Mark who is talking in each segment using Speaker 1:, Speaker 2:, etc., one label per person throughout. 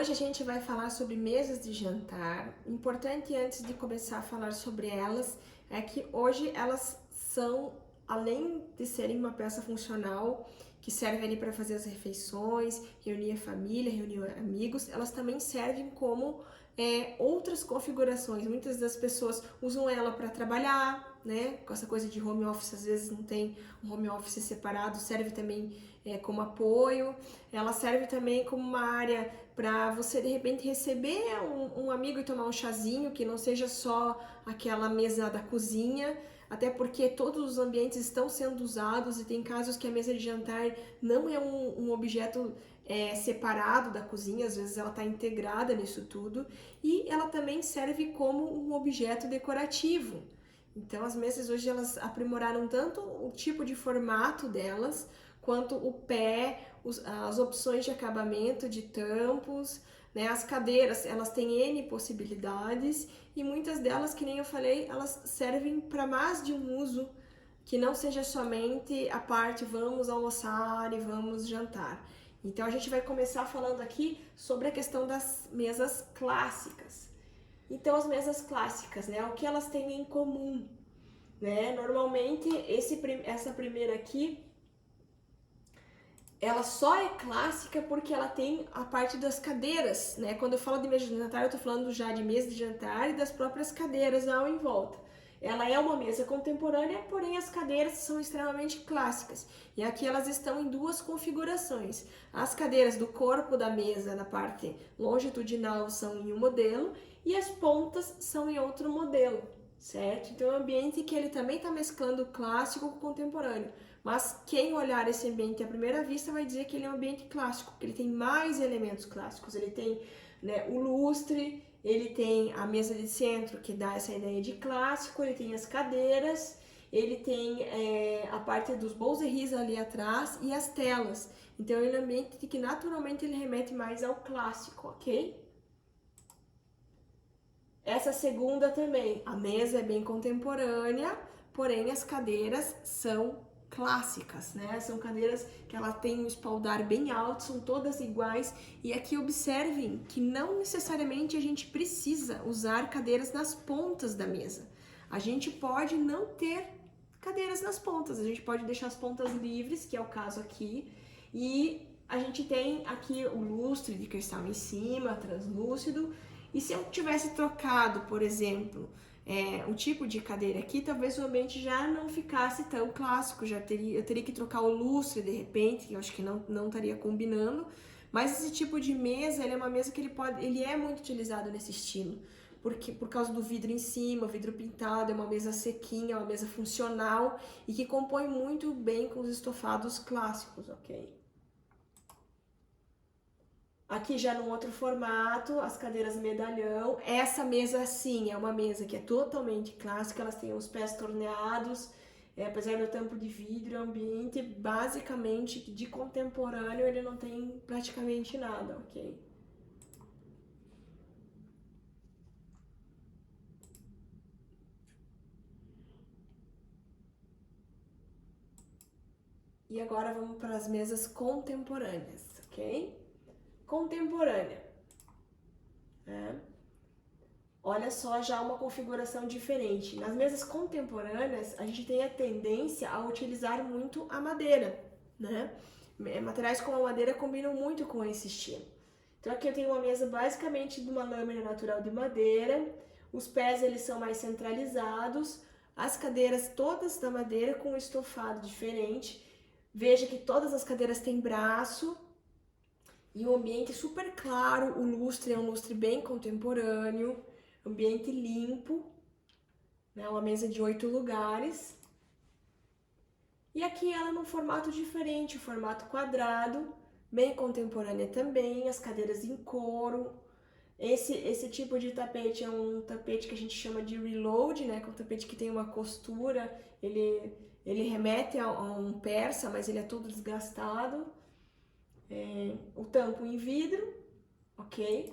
Speaker 1: Hoje a gente vai falar sobre mesas de jantar. Importante antes de começar a falar sobre elas é que hoje elas são, além de serem uma peça funcional que serve ali para fazer as refeições, reunir a família, reunir amigos, elas também servem como outras configurações. Muitas das pessoas usam ela para trabalhar, né? Com essa coisa de home office, às vezes não tem um home office separado, serve também como apoio. Ela serve também como uma área para você de repente receber um amigo e tomar um chazinho, que não seja só aquela mesa da cozinha, até porque todos os ambientes estão sendo usados e tem casos que a mesa de jantar não é um objeto separado da cozinha, às vezes ela está integrada nisso tudo, e ela também serve como um objeto decorativo. Então as mesas hoje elas aprimoraram tanto o tipo de formato delas, quanto o pé, as opções de acabamento, de tampos, né? As cadeiras, elas têm N possibilidades e muitas delas, que nem eu falei, elas servem para mais de um uso, que não seja somente a parte vamos almoçar e vamos jantar. Então a gente vai começar falando aqui sobre a questão das mesas clássicas. Então as mesas clássicas, né? O que elas têm em comum, né? Normalmente essa primeira aqui ela só é clássica porque ela tem a parte das cadeiras, né? Quando eu falo de mesa de jantar, eu tô falando já de mesa de jantar e das próprias cadeiras ao em volta. Ela é uma mesa contemporânea, porém as cadeiras são extremamente clássicas. E aqui elas estão em duas configurações. As cadeiras do corpo da mesa, na parte longitudinal, são em um modelo e as pontas são em outro modelo, certo? Então é um ambiente que ele também está mesclando o clássico com o contemporâneo. Mas quem olhar esse ambiente à primeira vista vai dizer que ele é um ambiente clássico, que ele tem mais elementos clássicos. Ele tem, né, o lustre, ele tem a mesa de centro, que dá essa ideia de clássico, ele tem as cadeiras, ele tem a parte dos bolserris ali atrás e as telas. Então ele é um ambiente que naturalmente ele remete mais ao clássico, ok? Essa segunda também, a mesa é bem contemporânea, porém as cadeiras são clássicas, né? São cadeiras que ela tem um espaldar bem alto, são todas iguais. E aqui observem que não necessariamente a gente precisa usar cadeiras nas pontas da mesa. A gente pode não ter cadeiras nas pontas, a gente pode deixar as pontas livres, que é o caso aqui, e a gente tem aqui o lustre de cristal em cima, translúcido. E se eu tivesse trocado, por exemplo, o tipo de cadeira aqui, talvez o ambiente já não ficasse tão clássico, eu teria que trocar o lustre de repente, que eu acho que não estaria combinando. Mas esse tipo de mesa, ele é uma mesa que ele é muito utilizado nesse estilo, porque por causa do vidro em cima, o vidro pintado, é uma mesa sequinha, é uma mesa funcional e que compõe muito bem com os estofados clássicos, ok? Aqui já num outro formato, as cadeiras medalhão. Essa mesa sim, é uma mesa que é totalmente clássica, elas têm os pés torneados, apesar do tampo de vidro, o ambiente basicamente de contemporâneo ele não tem praticamente nada, ok? E agora vamos para as mesas contemporâneas, ok? Contemporânea. Né? Olha só já uma configuração diferente. Nas mesas contemporâneas, a gente tem a tendência a utilizar muito a madeira, né? Materiais como a madeira combinam muito com esse estilo. Então aqui eu tenho uma mesa basicamente de uma lâmina natural de madeira, os pés eles são mais centralizados, as cadeiras todas da madeira com um estofado diferente. Veja que todas as cadeiras têm braço e o ambiente é super claro, o lustre é um lustre bem contemporâneo, ambiente limpo, né? Uma mesa de 8 lugares. E aqui ela num formato diferente, formato quadrado, bem contemporânea também, as cadeiras em couro. Esse tipo de tapete é um tapete que a gente chama de reload, né? Que é um tapete que tem uma costura, ele remete a um persa, mas ele é todo desgastado. O tampo em vidro, ok?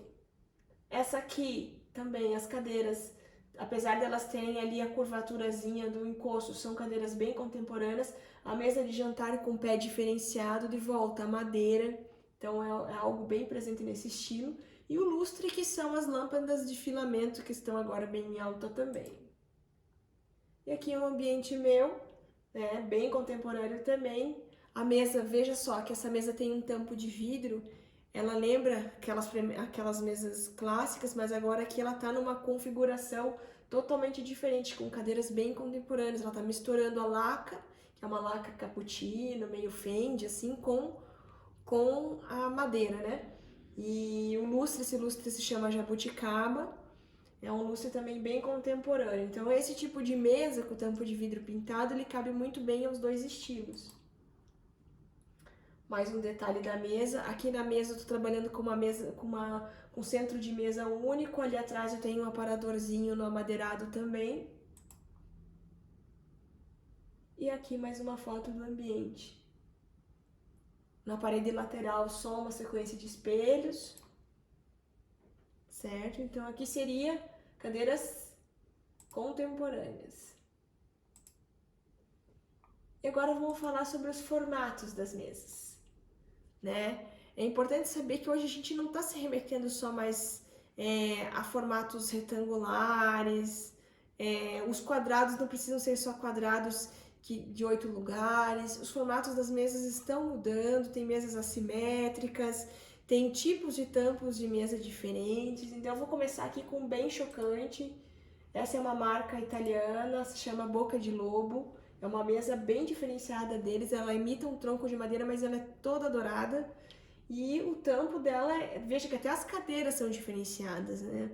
Speaker 1: Essa aqui também, as cadeiras, apesar de elas terem ali a curvaturazinha do encosto, são cadeiras bem contemporâneas. A mesa de jantar com pé diferenciado, de volta a madeira, então é algo bem presente nesse estilo. e o lustre, que são as lâmpadas de filamento que estão agora bem em alta também. E aqui é um ambiente meu, né, bem contemporâneo também. A mesa, veja só que essa mesa tem um tampo de vidro, ela lembra aquelas mesas clássicas, mas agora aqui ela tá numa configuração totalmente diferente, com cadeiras bem contemporâneas. Ela tá misturando a laca, que é uma laca cappuccino, meio fende, assim, com a madeira, né? E o lustre, esse lustre se chama jabuticaba, é um lustre também bem contemporâneo. Então esse tipo de mesa com tampo de vidro pintado, ele cabe muito bem aos dois estilos. Mais um detalhe da mesa, aqui na mesa eu tô trabalhando com uma mesa, com centro de mesa único, ali atrás eu tenho um aparadorzinho no amadeirado também. E aqui mais uma foto do ambiente. Na parede lateral só uma sequência de espelhos, certo? Então aqui seria cadeiras contemporâneas. E agora vamos falar sobre os formatos das mesas, né? É importante saber que hoje a gente não está se remetendo só mais a formatos retangulares, os quadrados não precisam ser só quadrados de 8 lugares, os formatos das mesas estão mudando, tem mesas assimétricas, tem tipos de tampos de mesa diferentes, então eu vou começar aqui com um bem chocante. Essa é uma marca italiana, se chama Boca de Lobo, é uma mesa bem diferenciada deles, ela imita um tronco de madeira, mas ela é toda dourada. E o tampo dela, veja que até as cadeiras são diferenciadas, né?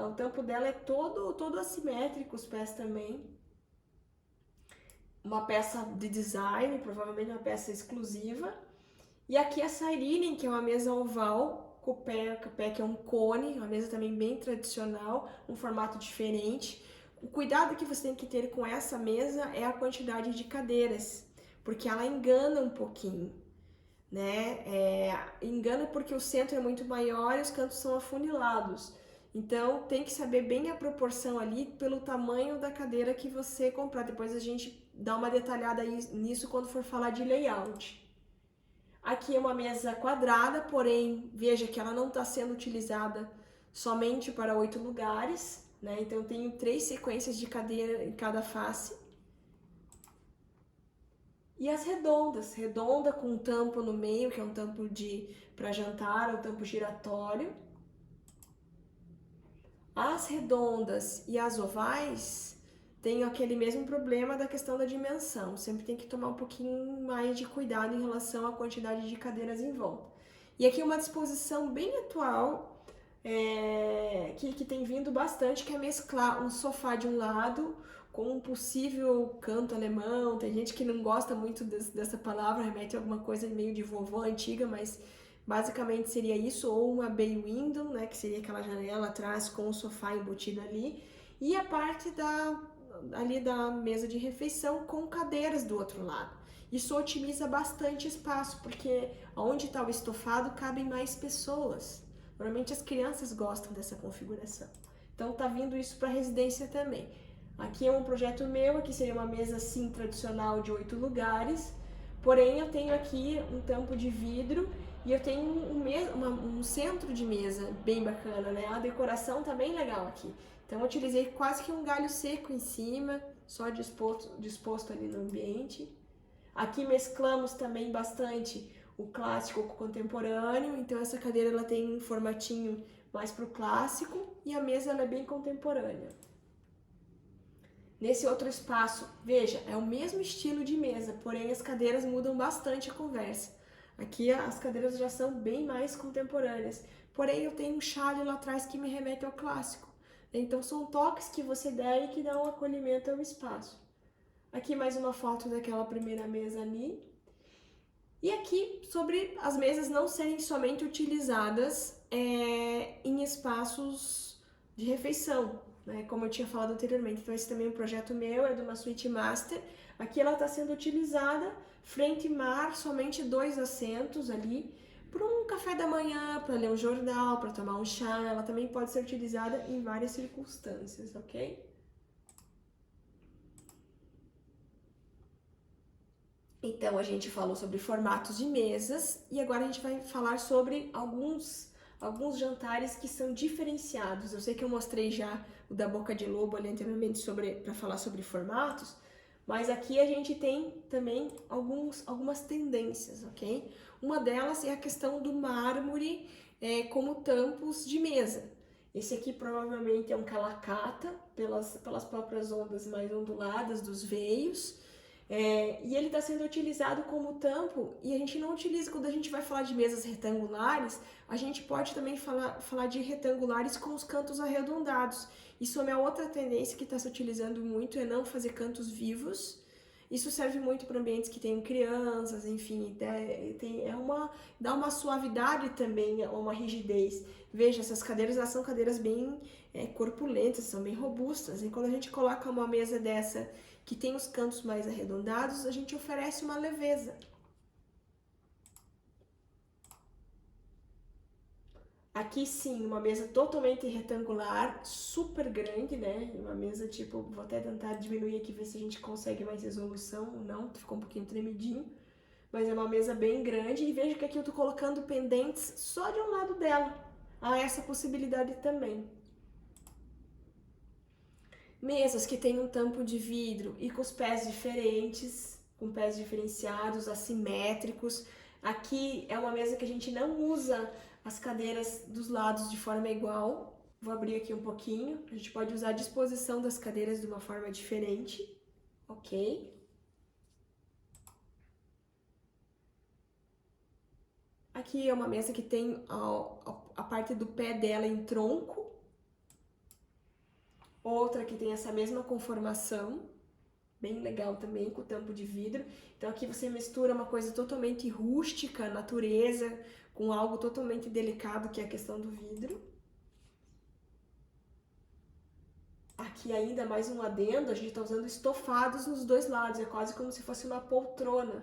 Speaker 1: O tampo dela é todo assimétrico, os pés também. Uma peça de design, provavelmente uma peça exclusiva. E aqui a Saarinen, que é uma mesa oval, com o pé que é um cone, uma mesa também bem tradicional, um formato diferente. O cuidado que você tem que ter com essa mesa é a quantidade de cadeiras, porque ela engana um pouquinho, né? Engana porque o centro é muito maior e os cantos são afunilados. Então tem que saber bem a proporção ali pelo tamanho da cadeira que você comprar. Depois a gente dá uma detalhada nisso quando for falar de layout. Aqui é uma mesa quadrada, porém veja que ela não está sendo utilizada somente para 8 lugares, né? Então eu tenho 3 sequências de cadeira em cada face. E as redondas, redonda com um tampo no meio, que é um tampo para jantar, um tampo giratório. As redondas e as ovais têm aquele mesmo problema da questão da dimensão. Sempre tem que tomar um pouquinho mais de cuidado em relação à quantidade de cadeiras em volta. E aqui uma disposição bem atual, que tem vindo bastante, que é mesclar um sofá de um lado com um possível canto alemão. Tem gente que não gosta muito dessa palavra, remete a alguma coisa meio de vovó antiga, mas basicamente seria isso, ou uma bay window, né, que seria aquela janela atrás com o sofá embutido ali, e a parte ali da mesa de refeição com cadeiras do outro lado. Isso otimiza bastante espaço, porque onde está o estofado cabem mais pessoas. Normalmente as crianças gostam dessa configuração. Então tá vindo isso para residência também. Aqui é um projeto meu, aqui seria uma mesa assim tradicional de 8 lugares, porém eu tenho aqui um tampo de vidro e eu tenho um centro de mesa bem bacana, né? A decoração tá bem legal aqui. Então eu utilizei quase que um galho seco em cima, só disposto ali no ambiente. Aqui mesclamos também bastante o clássico com o contemporâneo, então essa cadeira ela tem um formatinho mais pro clássico e a mesa ela é bem contemporânea. Nesse outro espaço, veja, é o mesmo estilo de mesa, porém as cadeiras mudam bastante a conversa. Aqui as cadeiras já são bem mais contemporâneas, porém eu tenho um chale lá atrás que me remete ao clássico. Então são toques que você dá e que dão um acolhimento ao espaço. Aqui mais uma foto daquela primeira mesa ali. E aqui sobre as mesas não serem somente utilizadas em espaços de refeição, né? Como eu tinha falado anteriormente. Então esse também é um projeto meu, é de uma suíte master. Aqui ela está sendo utilizada frente mar, somente 2 assentos ali, para um café da manhã, para ler um jornal, para tomar um chá. Ela também pode ser utilizada em várias circunstâncias, ok? Então a gente falou sobre formatos de mesas e agora a gente vai falar sobre alguns alguns jantares que são diferenciados. Eu sei que eu mostrei já o da Boca de Lobo ali anteriormente para falar sobre formatos, mas aqui a gente tem também algumas tendências, ok? Uma delas é a questão do mármore como tampos de mesa. Esse aqui provavelmente é um calacata, pelas próprias ondas mais onduladas dos veios. E ele está sendo utilizado como tampo, e a gente não utiliza, quando a gente vai falar de mesas retangulares, a gente pode também falar de retangulares com os cantos arredondados. Isso é uma outra tendência que está se utilizando muito, é não fazer cantos vivos. Isso serve muito para ambientes que tenham crianças, enfim, dá uma suavidade também, uma rigidez. Veja, essas cadeiras, elas são cadeiras bem corpulentas, são bem robustas, e quando a gente coloca uma mesa dessa que tem os cantos mais arredondados, a gente oferece uma leveza. Aqui sim, uma mesa totalmente retangular, super grande, né? Uma mesa tipo, vou até tentar diminuir aqui, ver se a gente consegue mais resolução ou não, ficou um pouquinho tremidinho. Mas é uma mesa bem grande e veja que aqui eu tô colocando pendentes só de um lado dela. Há essa possibilidade também. Mesas que tem um tampo de vidro e com os pés diferentes, com pés diferenciados, assimétricos. Aqui é uma mesa que a gente não usa as cadeiras dos lados de forma igual. Vou abrir aqui um pouquinho. A gente pode usar a disposição das cadeiras de uma forma diferente, ok? Aqui é uma mesa que tem a parte do pé dela em tronco. Outra que tem essa mesma conformação, bem legal também, com tampo de vidro. Então aqui você mistura uma coisa totalmente rústica, natureza, com algo totalmente delicado, que é a questão do vidro. Aqui ainda mais um adendo, a gente está usando estofados nos dois lados, é quase como se fosse uma poltrona.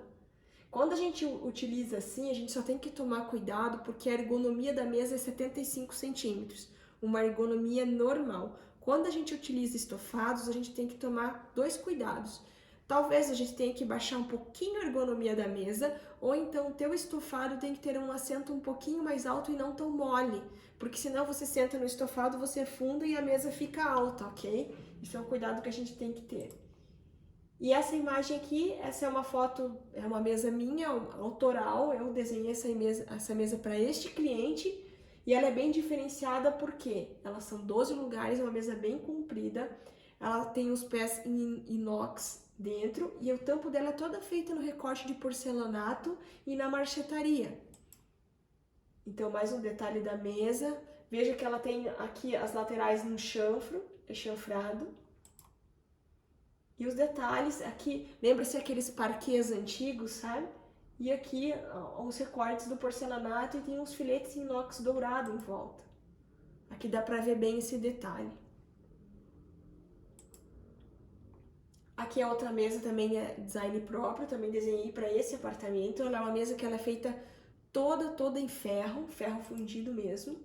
Speaker 1: Quando a gente utiliza assim, a gente só tem que tomar cuidado, porque a ergonomia da mesa é 75 centímetros, uma ergonomia normal. Quando a gente utiliza estofados, a gente tem que tomar dois cuidados. Talvez a gente tenha que baixar um pouquinho a ergonomia da mesa, ou então o teu estofado tem que ter um assento um pouquinho mais alto e não tão mole, porque senão você senta no estofado, você afunda e a mesa fica alta, ok? Isso é um cuidado que a gente tem que ter. E essa imagem aqui, essa é uma foto, é uma mesa minha, autoral, eu desenhei essa mesa para este cliente, e ela é bem diferenciada porque elas são 12 lugares, é uma mesa bem comprida, ela tem os pés em inox dentro, e o tampo dela é toda feita no recorte de porcelanato e na marchetaria. Então, mais um detalhe da mesa, veja que ela tem aqui as laterais no chanfro, é chanfrado. E os detalhes, aqui, lembra-se aqueles parquês antigos, sabe? E aqui os recortes do porcelanato e tem uns filetes em inox dourado em volta. Aqui dá pra ver bem esse detalhe. Aqui a outra mesa também é design próprio, também desenhei para esse apartamento. Ela é uma mesa que ela é feita toda em ferro, ferro fundido mesmo.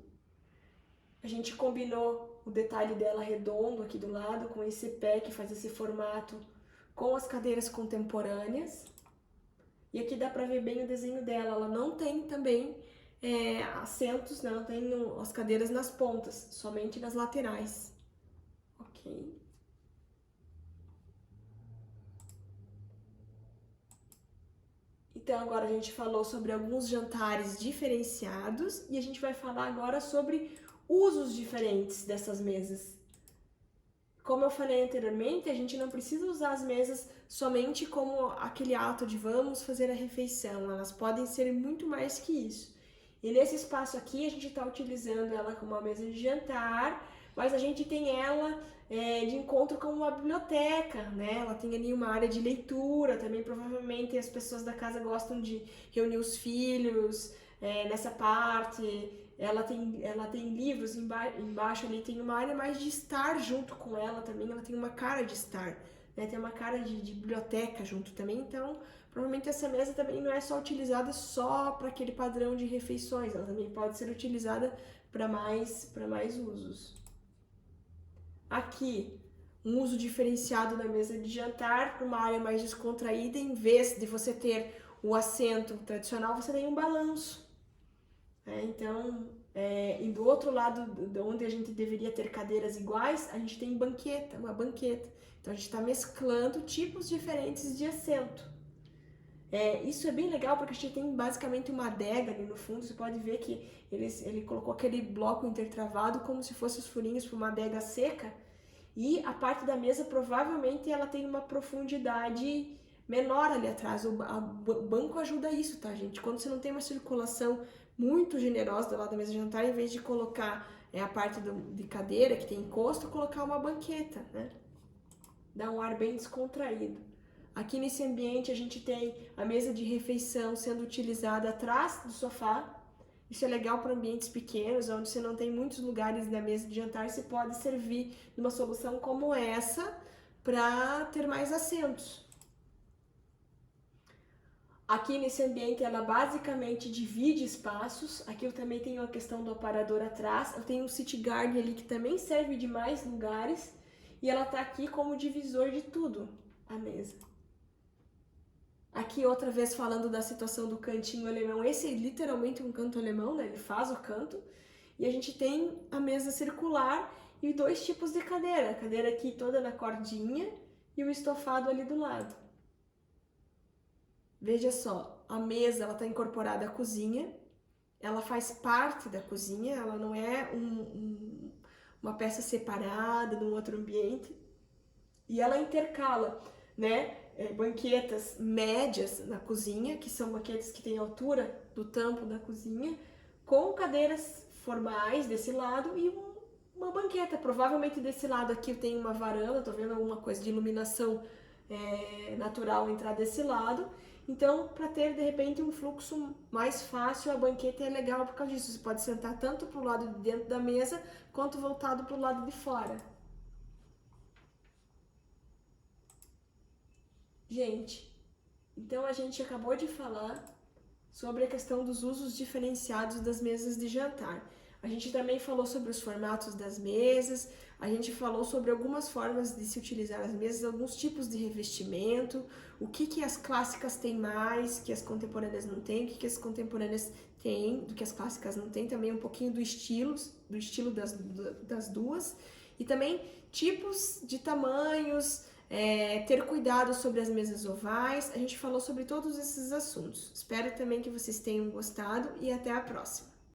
Speaker 1: A gente combinou o detalhe dela redondo aqui do lado com esse pé que faz esse formato com as cadeiras contemporâneas. E aqui dá pra ver bem o desenho dela. Ela não tem também assentos, não tem as cadeiras nas pontas, somente nas laterais. Ok. Então agora a gente falou sobre alguns jantares diferenciados e a gente vai falar agora sobre usos diferentes dessas mesas. Como eu falei anteriormente, a gente não precisa usar as mesas somente como aquele ato de vamos fazer a refeição, elas podem ser muito mais que isso. E nesse espaço aqui a gente está utilizando ela como uma mesa de jantar, mas a gente tem ela de encontro com uma biblioteca, né? Ela tem ali uma área de leitura, também provavelmente as pessoas da casa gostam de reunir os filhos nessa parte. Ela tem livros embaixo ali, tem uma área mais de estar junto com ela também, ela tem uma cara de estar, né? Tem uma cara de biblioteca junto também, então provavelmente essa mesa também não é só utilizada só para aquele padrão de refeições, ela também pode ser utilizada para mais usos. Aqui, um uso diferenciado na mesa de jantar, para uma área mais descontraída, em vez de você ter o assento tradicional, você tem um balanço. Então, E do outro lado, de onde a gente deveria ter cadeiras iguais, a gente tem uma banqueta. Então a gente está mesclando tipos diferentes de assento. Isso é bem legal porque a gente tem basicamente uma adega ali no fundo. Você pode ver que ele colocou aquele bloco intertravado como se fossem os furinhos para uma adega seca. E a parte da mesa provavelmente ela tem uma profundidade menor ali atrás. O banco ajuda isso, tá, gente? Quando você não tem uma circulação muito generosa do lado da mesa de jantar, em vez de colocar a parte de cadeira que tem encosto, colocar uma banqueta, né? Dá um ar bem descontraído. Aqui nesse ambiente a gente tem a mesa de refeição sendo utilizada atrás do sofá. Isso é legal para ambientes pequenos, onde você não tem muitos lugares na mesa de jantar, você pode servir numa solução como essa para ter mais assentos. Aqui nesse ambiente ela basicamente divide espaços. Aqui eu também tenho a questão do aparador atrás. Eu tenho um city garden ali que também serve de mais lugares. E ela tá aqui como divisor de tudo, a mesa. Aqui outra vez falando da situação do cantinho alemão. Esse é literalmente um canto alemão, né? Ele faz o canto. E a gente tem a mesa circular e 2 tipos de cadeira. A cadeira aqui toda na cordinha e o estofado ali do lado. Veja só, a mesa ela está incorporada à cozinha. Ela faz parte da cozinha, ela não é uma peça separada num outro ambiente. E ela intercala, né? Banquetas médias na cozinha, que são banquetas que têm altura do tampo da cozinha, com cadeiras formais desse lado e uma banqueta. Provavelmente desse lado aqui tem uma varanda, tô vendo alguma coisa de iluminação natural entrar desse lado. Então, para ter de repente um fluxo mais fácil, a banqueta é legal por causa disso. Você pode sentar tanto para o lado de dentro da mesa quanto voltado para o lado de fora. Gente, então a gente acabou de falar sobre a questão dos usos diferenciados das mesas de jantar. A gente também falou sobre os formatos das mesas, a gente falou sobre algumas formas de se utilizar as mesas, alguns tipos de revestimento, o que as clássicas têm mais, que as contemporâneas não têm, o que as contemporâneas têm, do que as clássicas não têm, também um pouquinho do estilo das duas, e também tipos de tamanhos, ter cuidado sobre as mesas ovais. A gente falou sobre todos esses assuntos. Espero também que vocês tenham gostado e até a próxima.